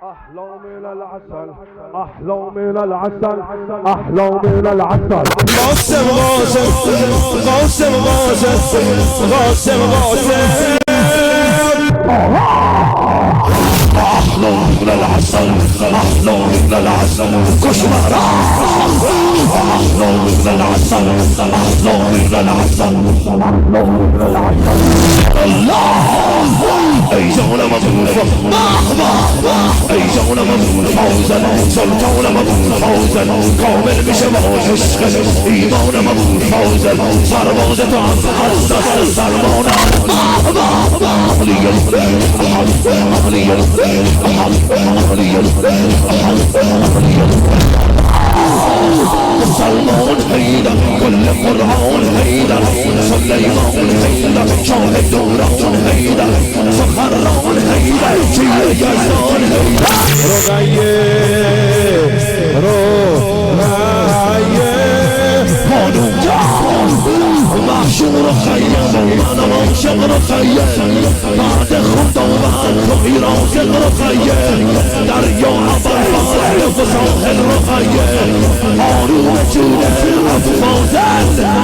أحلى من العسل أحلى من العسل أحلى من العسل. قاسم قاسم قاسم قاسم قاسم قاسم أحلى من العسل أحلى من العسل كشمرة أحلى من العسل أحلى من العسل أحلى من العسل. الله أي زول مظلوم أي زول مظلوم فوزا سلطان مظلوم فوزا كامل بشبه عشق إيمان مظلوم فوزا سرباز تحت سرمانا سلمان حيدر كل قرآن حيدر سليمان حيدر شاهد دوران حيدر فخران حيدر شيء يزان حيدر رغيه قانون جان محشور خيام من عاشق رخيه بعد خدا و ایران رخيه دریا عبر فساحل رخيه آروم جونه افغازن